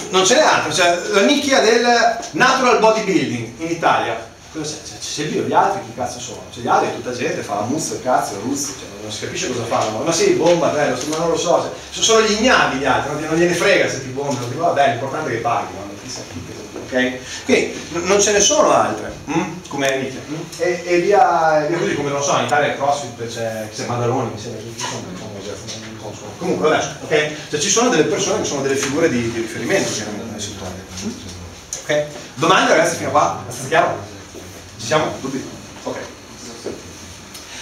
non ce n'è altro, cioè la nicchia del natural bodybuilding in Italia. C'è Dio, gli altri chi cazzo sono? C'è gli altri, tutta gente fa la muzza, il cazzo, ruzzi, cioè, non si capisce cosa fanno, ma sì, bomba, ma non lo so, cioè, sono gli ignavi gli altri, non gliene frega se ti bombano, vabbè, l'importante è che paghi, ok? Quindi non ce ne sono altre, come nicchia, e via così, come non so, in Italia il CrossFit c'è Madaloni, mi sembra che comunque vabbè, ok? Cioè ci sono delle persone che sono delle figure di riferimento chiaramente nel settore. Ok? Domande ragazzi fino a qua? È chiaro? Ci siamo? Dubbi? Ok.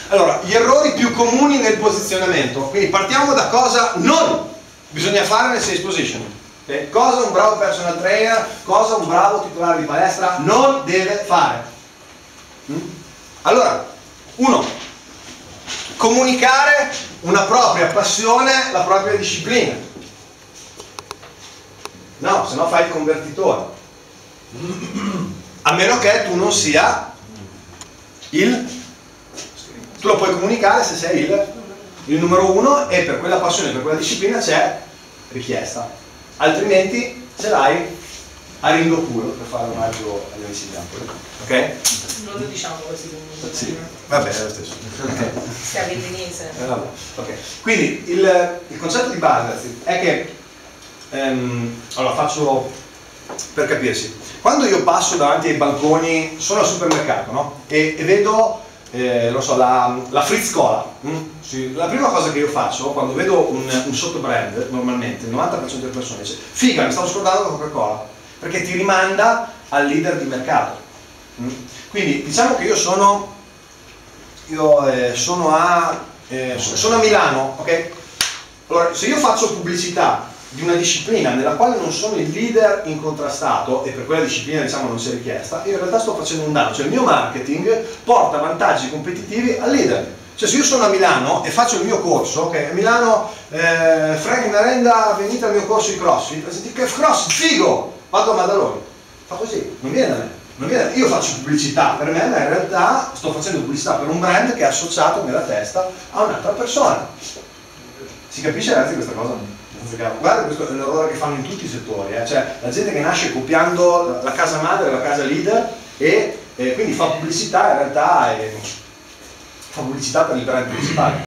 Allora, gli errori più comuni nel posizionamento. Quindi partiamo da cosa non bisogna fare nel sales position. Okay? Cosa un bravo personal trainer, cosa un bravo titolare di palestra non deve fare. Allora, 1. Comunicare una propria passione, la propria disciplina. No, se no fai il convertitore. A meno che tu non sia tu lo puoi comunicare se sei il numero 1 e per quella passione, per quella disciplina c'è richiesta. Altrimenti ce l'hai a ringo puro per fare un raggio agli inizianti. Ok? Non lo diciamo così. Sì, vabbè, è lo stesso. Stia vietnamese. Okay. Quindi il concetto di base è che, allora faccio per capirsi, quando io passo davanti ai banconi, sono al supermercato, no? E vedo, non so, la Fritz Cola. Sì, la prima cosa che io faccio quando vedo un sottobrand, normalmente il 90% delle persone dice figa, mi stavo scordando la Coca-Cola, perché ti rimanda al leader di mercato. Quindi diciamo che io sono a Milano, ok? Allora, se io faccio pubblicità di una disciplina nella quale non sono il leader incontrastato e per quella disciplina diciamo non c'è richiesta, io in realtà sto facendo un danno, cioè il mio marketing porta vantaggi competitivi al leader. Cioè se io sono a Milano e faccio il mio corso, ok, a Milano Frank Narenda venite al mio corso di CrossFit, senti che CrossFit, figo, vado a Madaloni, fa così, non viene da me. Io faccio pubblicità per me, ma in realtà sto facendo pubblicità per un brand che è associato nella testa a un'altra persona. Si capisce ragazzi questa cosa? Guarda, questo è un errore che fanno in tutti i settori, cioè la gente che nasce copiando la casa madre, la casa leader e quindi fa pubblicità in realtà fa pubblicità per il brand principale.